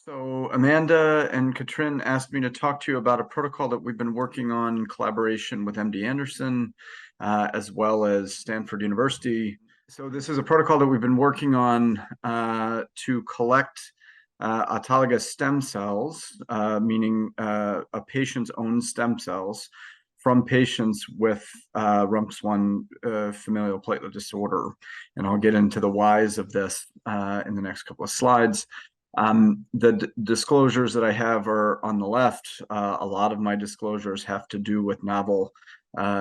So Amanda and Katrin asked me to talk to you about a protocol that we've been working on in collaboration with MD Anderson, as well as Stanford University. So this is a protocol that we've been working on to collect autologous stem cells, meaning a patient's own stem cells from patients with RUNX1 familial platelet disorder. And I'll get into the whys of this in the next couple of slides. The disclosures that I have are on the left. A lot of my disclosures have to do with novel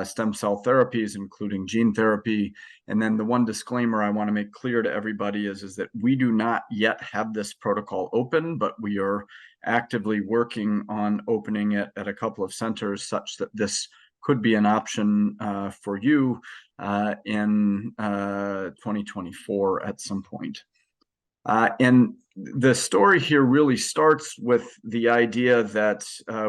stem cell therapies, including gene therapy. And then the one disclaimer I want to make clear to everybody is that we do not yet have this protocol open, but we are actively working on opening it at a couple of centers such that this could be an option for you in 2024 at some point. And the story here really starts with the idea that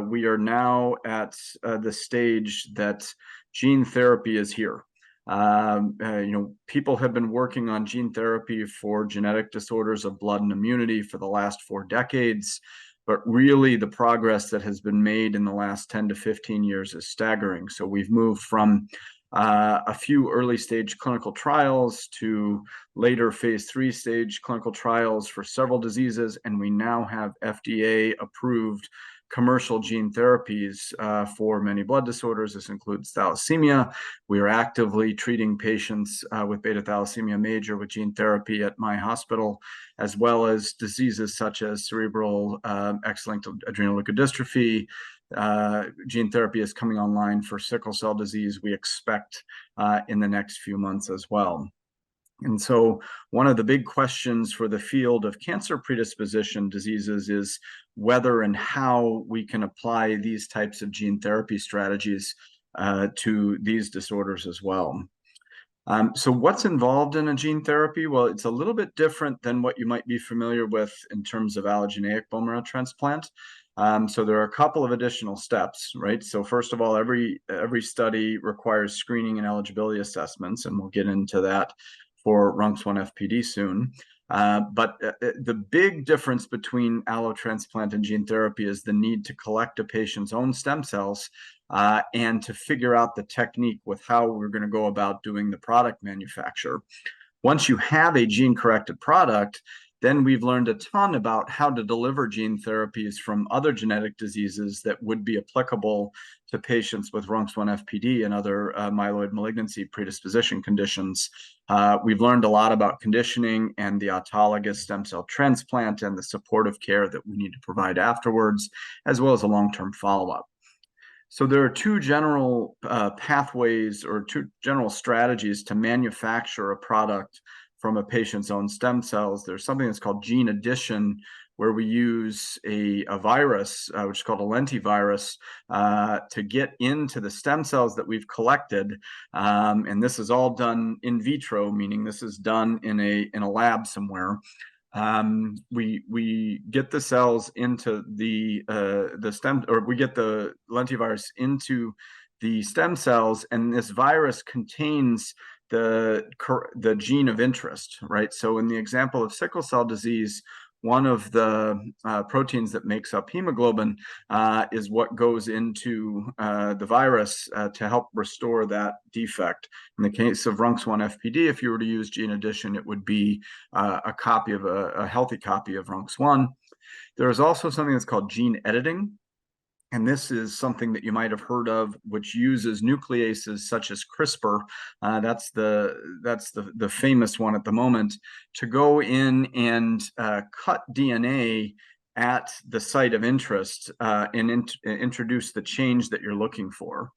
we are now at the stage that gene therapy is here. People have been working on gene therapy for genetic disorders of blood and immunity for the last 4 decades, but really the progress that has been made in the last 10 to 15 years is staggering. So we've moved from a few early stage clinical trials to later phase 3 stage clinical trials for several diseases, and we now have FDA approved commercial gene therapies for many blood disorders. This includes thalassemia. We are actively treating patients with beta thalassemia major with gene therapy at my hospital, as well as diseases such as cerebral X-linked adrenoleukodystrophy. Gene therapy is coming online for sickle cell disease, we expect in the next few months as well. And so one of the big questions for the field of cancer predisposition diseases is whether and how we can apply these types of gene therapy strategies to these disorders as well. So what's involved in a gene therapy? Well, it's a little bit different than what you might be familiar with in terms of allogeneic bone marrow transplant. So there are a couple of additional steps, right? So first of all, every study requires screening and eligibility assessments, and we'll get into that for RUNX1 FPD soon. But the big difference between allotransplant and gene therapy is the need to collect a patient's own stem cells and to figure out the technique with how we're going to go about doing the product manufacture. Once you have a gene-corrected product, then we've learned a ton about how to deliver gene therapies from other genetic diseases that would be applicable to patients with RUNX1 FPD and other myeloid malignancy predisposition conditions. We've learned a lot about conditioning and the autologous stem cell transplant and the supportive care that we need to provide afterwards, as well as a long-term follow-up. So there are two general pathways or two general strategies to manufacture a product from a patient's own stem cells. There's something that's called gene addition, where we use a virus, which is called a lentivirus, to get into the stem cells that we've collected. And this is all done in vitro, meaning this is done in a lab somewhere. We get the cells into the stem, or we get the lentivirus into the stem cells, and this virus contains the gene of interest, right? So in the example of sickle cell disease, one of the proteins that makes up hemoglobin is what goes into the virus to help restore that defect. In the case of RUNX1 FPD, if you were to use gene addition, it would be a copy of a healthy copy of RUNX1. There is also something that's called gene editing. And this is something that you might have heard of, which uses nucleases such as CRISPR. That's the famous one at the moment, to go in and cut DNA at the site of interest and introduce the change that you're looking for.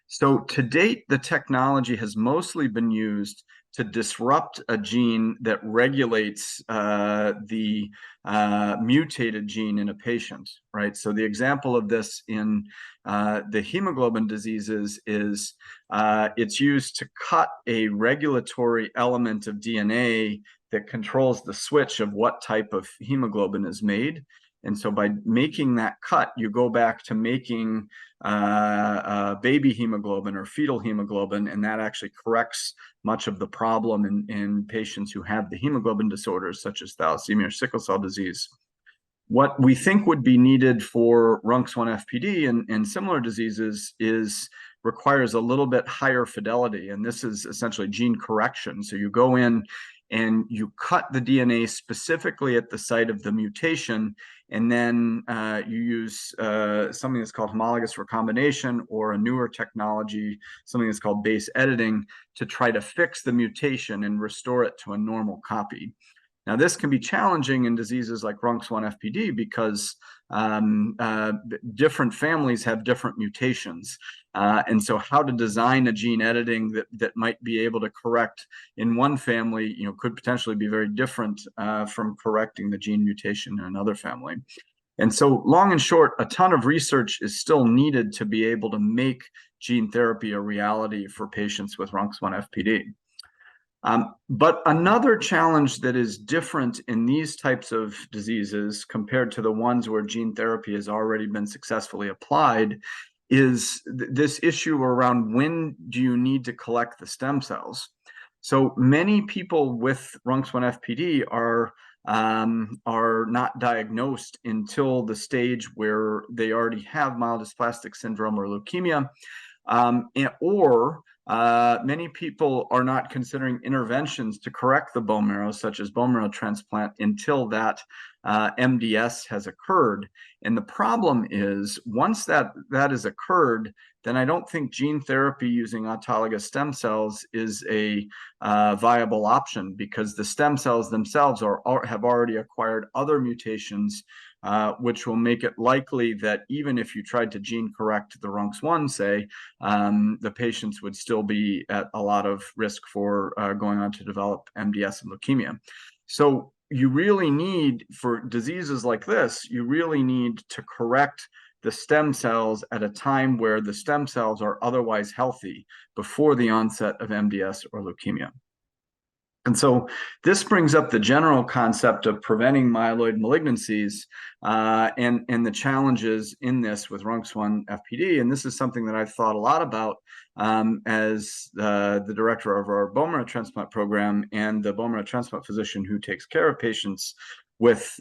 So to date, the technology has mostly been used to disrupt a gene that regulates the mutated gene in a patient, right? So the example of this in the hemoglobin diseases is it's used to cut a regulatory element of DNA that controls the switch of what type of hemoglobin is made. And so by making that cut, you go back to making baby hemoglobin or fetal hemoglobin, and that actually corrects much of the problem in patients who have the hemoglobin disorders, such as thalassemia or sickle cell disease. What we think would be needed for RUNX1 FPD and similar diseases requires a little bit higher fidelity, and this is essentially gene correction. So you go in and you cut the DNA specifically at the site of the mutation, and then you use something that's called homologous recombination, or a newer technology, something that's called base editing, to try to fix the mutation and restore it to a normal copy. Now, this can be challenging in diseases like RUNX1 FPD because different families have different mutations. And so how to design a gene editing that might be able to correct in one family, could potentially be very different from correcting the gene mutation in another family. And so, long and short, a ton of research is still needed to be able to make gene therapy a reality for patients with RUNX1 FPD. But another challenge that is different in these types of diseases compared to the ones where gene therapy has already been successfully applied is this issue around when do you need to collect the stem cells. So many people with RUNX1 FPD are not diagnosed until the stage where they already have myelodysplastic syndrome or leukemia, or many people are not considering interventions to correct the bone marrow, such as bone marrow transplant, until that MDS has occurred. And the problem is, once that has occurred, then I don't think gene therapy using autologous stem cells is a viable option, because the stem cells themselves have already acquired other mutations, which will make it likely that even if you tried to gene correct the RUNX1, say, the patients would still be at a lot of risk for going on to develop MDS and leukemia. So you really need, for diseases like this, you really need to correct the stem cells at a time where the stem cells are otherwise healthy, before the onset of MDS or leukemia. And so this brings up the general concept of preventing myeloid malignancies and the challenges in this with RUNX1 FPD. And this is something that I've thought a lot about as the director of our bone marrow transplant program and the bone marrow transplant physician who takes care of patients with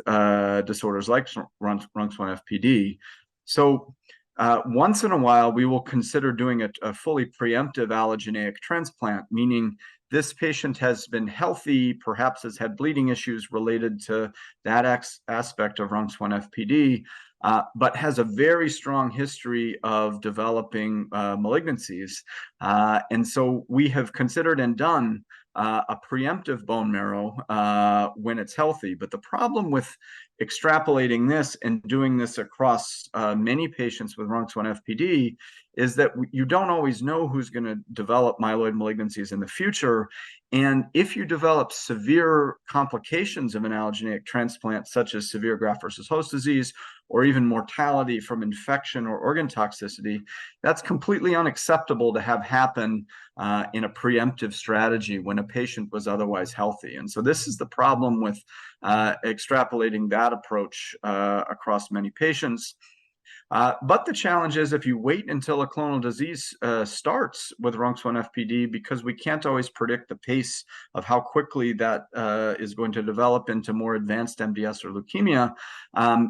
disorders like RUNX1 FPD. So once in a while, we will consider doing a fully preemptive allogeneic transplant, meaning this patient has been healthy, perhaps has had bleeding issues related to that aspect of RUNX1 FPD, but has a very strong history of developing malignancies. And so we have considered and done a preemptive bone marrow when it's healthy. But the problem with extrapolating this and doing this across many patients with RUNX1 FPD is that you don't always know who's going to develop myeloid malignancies in the future. And if you develop severe complications of an allogeneic transplant, such as severe graft versus host disease, or even mortality from infection or organ toxicity, that's completely unacceptable to have happen in a preemptive strategy when a patient was otherwise healthy. And so this is the problem with extrapolating that approach across many patients. But the challenge is, if you wait until a clonal disease starts with RUNX1 FPD, because we can't always predict the pace of how quickly that is going to develop into more advanced MDS or leukemia,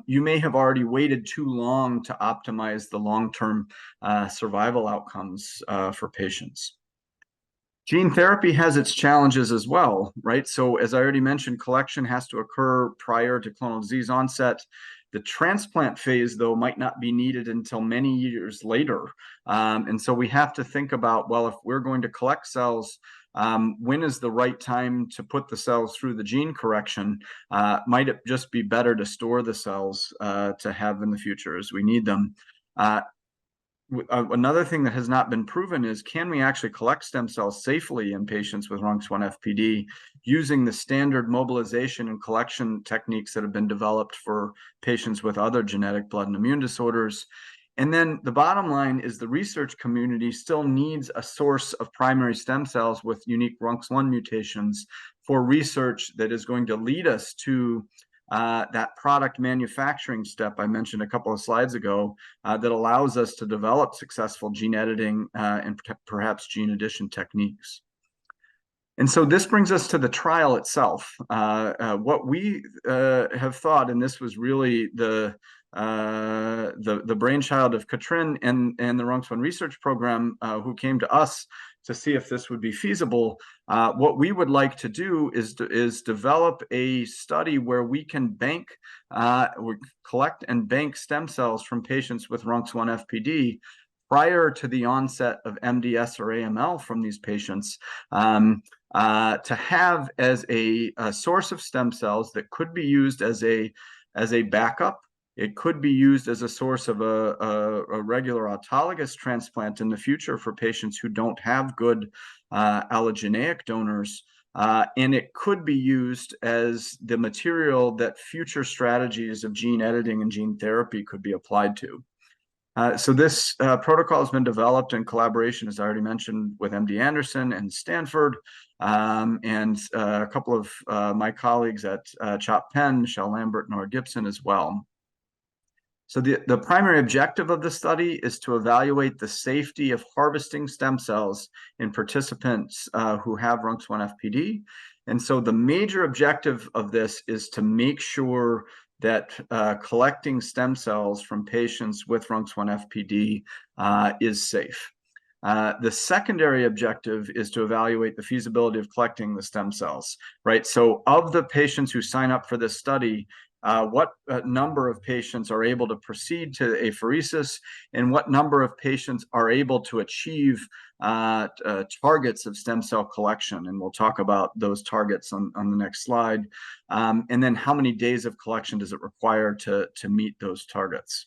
you may have already waited too long to optimize the long-term survival outcomes for patients. Gene therapy has its challenges as well, right? So as I already mentioned, collection has to occur prior to clonal disease onset. The transplant phase, though, might not be needed until many years later. And so we have to think about, well, if we're going to collect cells, when is the right time to put the cells through the gene correction? Might it just be better to store the cells to have in the future as we need them? Another thing that has not been proven is, can we actually collect stem cells safely in patients with RUNX1 FPD using the standard mobilization and collection techniques that have been developed for patients with other genetic blood and immune disorders? And then the bottom line is, the research community still needs a source of primary stem cells with unique RUNX1 mutations for research that is going to lead us to that product manufacturing step I mentioned a couple of slides ago, that allows us to develop successful gene editing and perhaps gene addition techniques. And so this brings us to the trial itself. What we have thought, and this was really the brainchild of Katrin and the RUNX1 research program, who came to us to see if this would be feasible. What we would like to do is develop a study where we can collect and bank stem cells from patients with RUNX1 FPD prior to the onset of MDS or AML from these patients, to have as a source of stem cells that could be used as a backup. It could be used as a source of a regular autologous transplant in the future for patients who don't have good allogeneic donors. And it could be used as the material that future strategies of gene editing and gene therapy could be applied to. So this protocol has been developed in collaboration, as I already mentioned, with MD Anderson and Stanford, and a couple of my colleagues at CHOP Penn, Michelle Lambert, Nora Gibson as well. So the primary objective of the study is to evaluate the safety of harvesting stem cells in participants who have RUNX1 FPD. And so the major objective of this is to make sure that collecting stem cells from patients with RUNX1 FPD is safe. The secondary objective is to evaluate the feasibility of collecting the stem cells, right? So of the patients who sign up for this study, what number of patients are able to proceed to apheresis, and what number of patients are able to achieve targets of stem cell collection. And we'll talk about those targets on the next slide. And then how many days of collection does it require to meet those targets?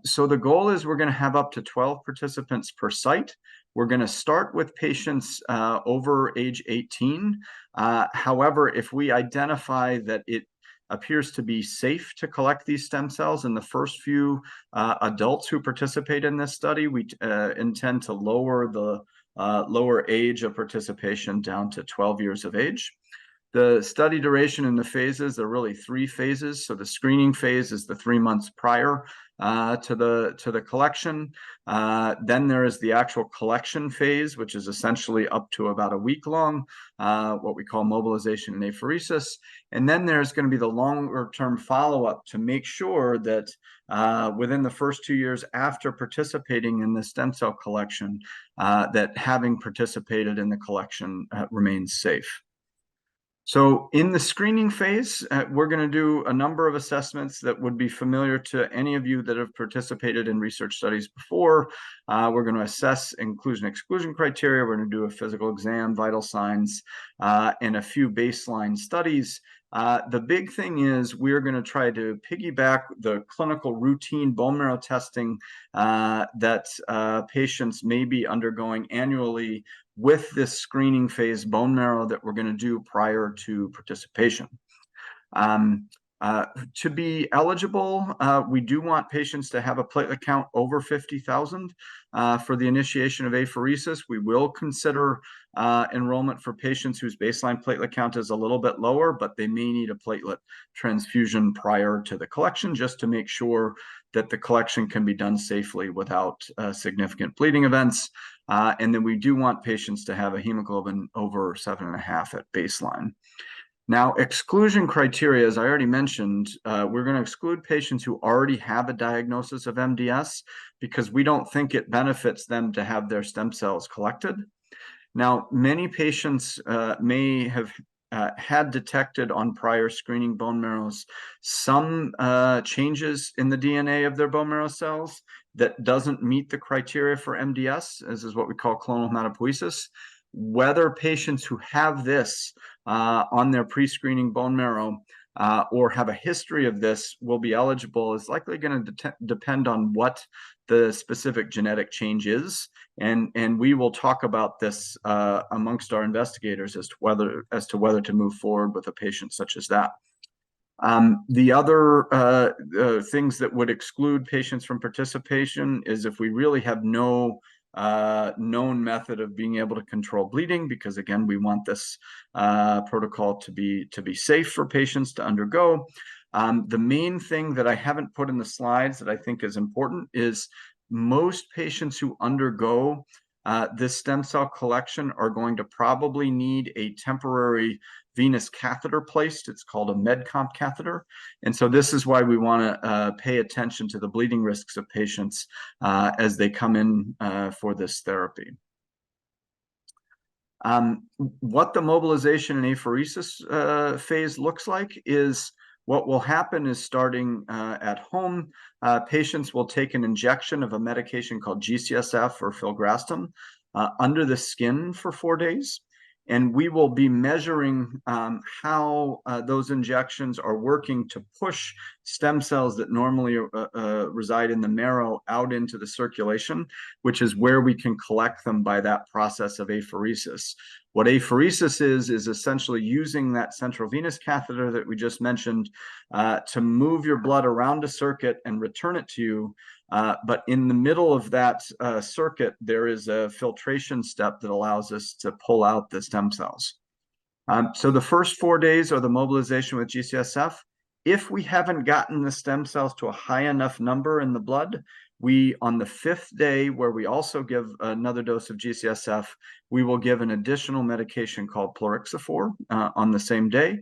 So the goal is we're going to have up to 12 participants per site. We're going to start with patients over age 18. However, if we identify that it appears to be safe to collect these stem cells in the first few adults who participate in this study, we intend to lower the lower age of participation down to 12 years of age. The study duration in the phases are really 3 phases. So the screening phase is the 3 months prior to the collection. Then there is the actual collection phase, which is essentially up to about a week long, what we call mobilization and apheresis. And then there's going to be the longer term follow-up to make sure that within the first 2 years after participating in the stem cell collection, that having participated in the collection remains safe. So in the screening phase, we're going to do a number of assessments that would be familiar to any of you that have participated in research studies before. We're going to assess inclusion-exclusion criteria. We're going to do a physical exam, vital signs, and a few baseline studies. The big thing is we're going to try to piggyback the clinical routine bone marrow testing that patients may be undergoing annually with this screening phase bone marrow that we're going to do prior to participation. To be eligible, we do want patients to have a platelet count over 50,000 for the initiation of apheresis. We will consider enrollment for patients whose baseline platelet count is a little bit lower, but they may need a platelet transfusion prior to the collection just to make sure that the collection can be done safely without significant bleeding events. And then we do want patients to have a hemoglobin over 7.5 at baseline. Now, exclusion criteria, as I already mentioned, we're going to exclude patients who already have a diagnosis of MDS because we don't think it benefits them to have their stem cells collected. Now, many patients may have had detected on prior screening bone marrows some changes in the DNA of their bone marrow cells that doesn't meet the criteria for MDS, as is what we call clonal hematopoiesis. Whether patients who have this on their pre-screening bone marrow or have a history of this will be eligible is likely going to depend on what the specific genetic change is. And we will talk about this amongst our investigators as to whether to move forward with a patient such as that. The other things that would exclude patients from participation is if we really have no known method of being able to control bleeding, because again, we want this protocol to be safe for patients to undergo. The main thing that I haven't put in the slides that I think is important is most patients who undergo this stem cell collection are going to probably need a temporary venous catheter placed. It's called a MedComp catheter. And so this is why we want to pay attention to the bleeding risks of patients as they come in for this therapy. What the mobilization and apheresis phase looks like is what will happen is starting at home, patients will take an injection of a medication called G-CSF or filgrastim under the skin for 4 days. And we will be measuring how those injections are working to push stem cells that normally reside in the marrow out into the circulation, which is where we can collect them by that process of apheresis. What apheresis is essentially using that central venous catheter that we just mentioned to move your blood around a circuit and return it to you. But in the middle of that circuit, there is a filtration step that allows us to pull out the stem cells. So the first 4 days are the mobilization with G-CSF. If we haven't gotten the stem cells to a high enough number in the blood, we, on the 5th day, where we also give another dose of G-CSF, we will give an additional medication called plerixafor on the same day.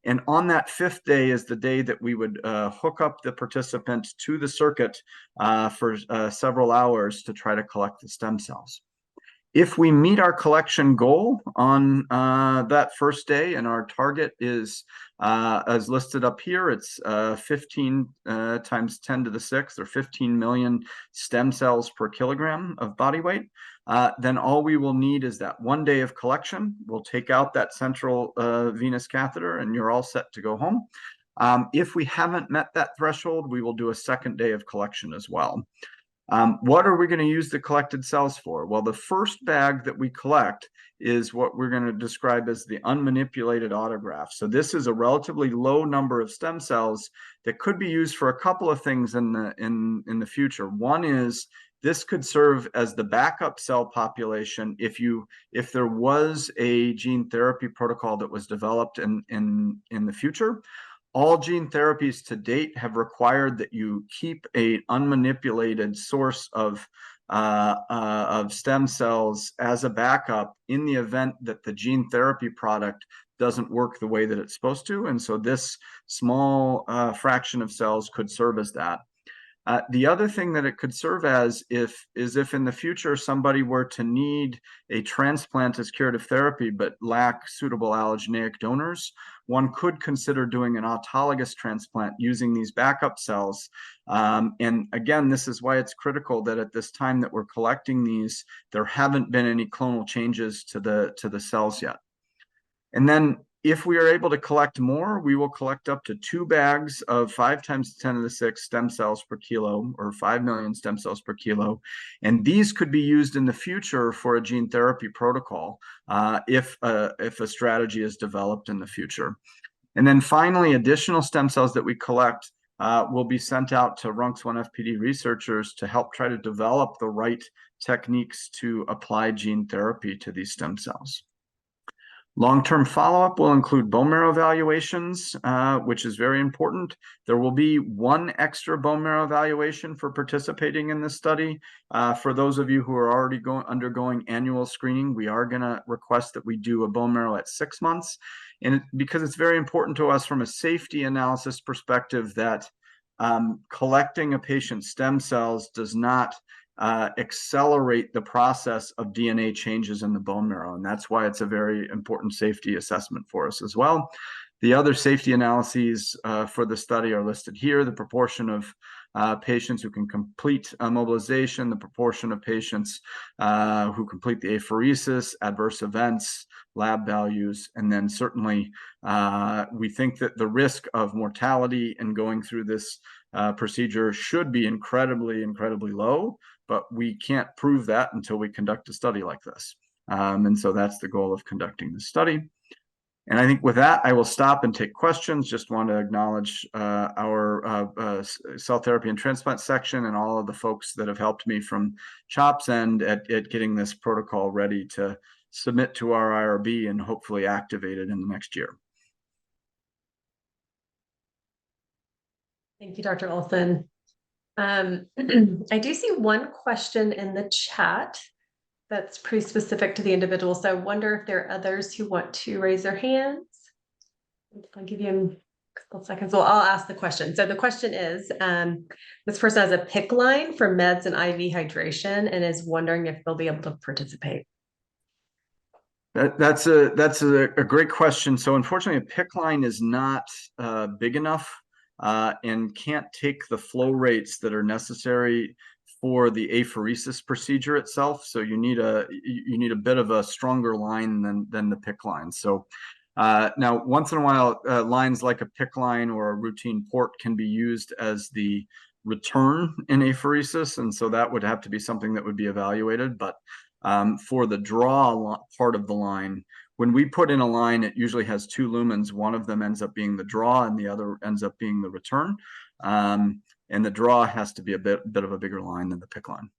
And on that 5th day is the day that we would hook up the participant to the circuit for several hours to try to collect the stem cells. If we meet our collection goal on that first day, and our target is as listed up here, it's 15 times 10 to the 6th, or 15 million stem cells per kilogram of body weight, then all we will need is that 1 day of collection. We'll take out that central venous catheter and you're all set to go home. If we haven't met that threshold, we will do a 2nd day of collection as well. What are we going to use the collected cells for? Well, the first bag that we collect is what we're going to describe as the unmanipulated autograft. So this is a relatively low number of stem cells that could be used for a couple of things in the future. One is this could serve as the backup cell population if there was a gene therapy protocol that was developed in the future. All gene therapies to date have required that you keep an unmanipulated source of stem cells as a backup in the event that the gene therapy product doesn't work the way that it's supposed to. And so this small fraction of cells could serve as that. The other thing that it could serve as is if in the future somebody were to need a transplant as curative therapy but lack suitable allogeneic donors, one could consider doing an autologous transplant using these backup cells. And again, this is why it's critical that at this time that we're collecting these, there haven't been any clonal changes to the cells yet. And then if we are able to collect more, we will collect up to 2 bags of 5 times 10 to the 6 stem cells per kilo, or 5 million stem cells per kilo. And these could be used in the future for a gene therapy protocol if a strategy is developed in the future. And then finally, additional stem cells that we collect will be sent out to RUNX1 FPD researchers to help try to develop the right techniques to apply gene therapy to these stem cells. Long-term follow-up will include bone marrow evaluations, which is very important. There will be 1 extra bone marrow evaluation for participating in this study. For those of you who are already undergoing annual screening, we are going to request that we do a bone marrow at 6 months. And because it's very important to us from a safety analysis perspective that collecting a patient's stem cells does not accelerate the process of DNA changes in the bone marrow. And that's why it's a very important safety assessment for us as well. The other safety analyses for the study are listed here: the proportion of patients who can complete mobilization, the proportion of patients who complete the apheresis, adverse events, lab values, and then certainly we think that the risk of mortality in going through this procedure should be incredibly, incredibly low, but we can't prove that until we conduct a study like this. And so that's the goal of conducting the study. And I think with that, I will stop and take questions. Just want to acknowledge our cell therapy and transplant section and all of the folks that have helped me from CHOP's end at getting this protocol ready to submit to our IRB and hopefully activate it in the next year. Thank you, Dr. Olson. I do see one question in the chat That's pretty specific to the individual. So I wonder if there are others who want to raise their hands. I'll give you a couple seconds. Well, I'll ask the question. So the question is, this person has a PIC line for meds and IV hydration and is wondering if they'll be able to participate. That's a great question. So unfortunately, a PIC line is not big enough and can't take the flow rates that are necessary for the apheresis procedure itself. So you need a bit of a stronger line than the PIC line. So now, once in a while, lines like a PIC line or a routine port can be used as the return in apheresis, and so that would have to be something that would be evaluated. But for the draw part of the line, when we put in a line, it usually has two lumens. One of them ends up being the draw, and the other ends up being the return. And the draw has to be a bit of a bigger line than the PIC line.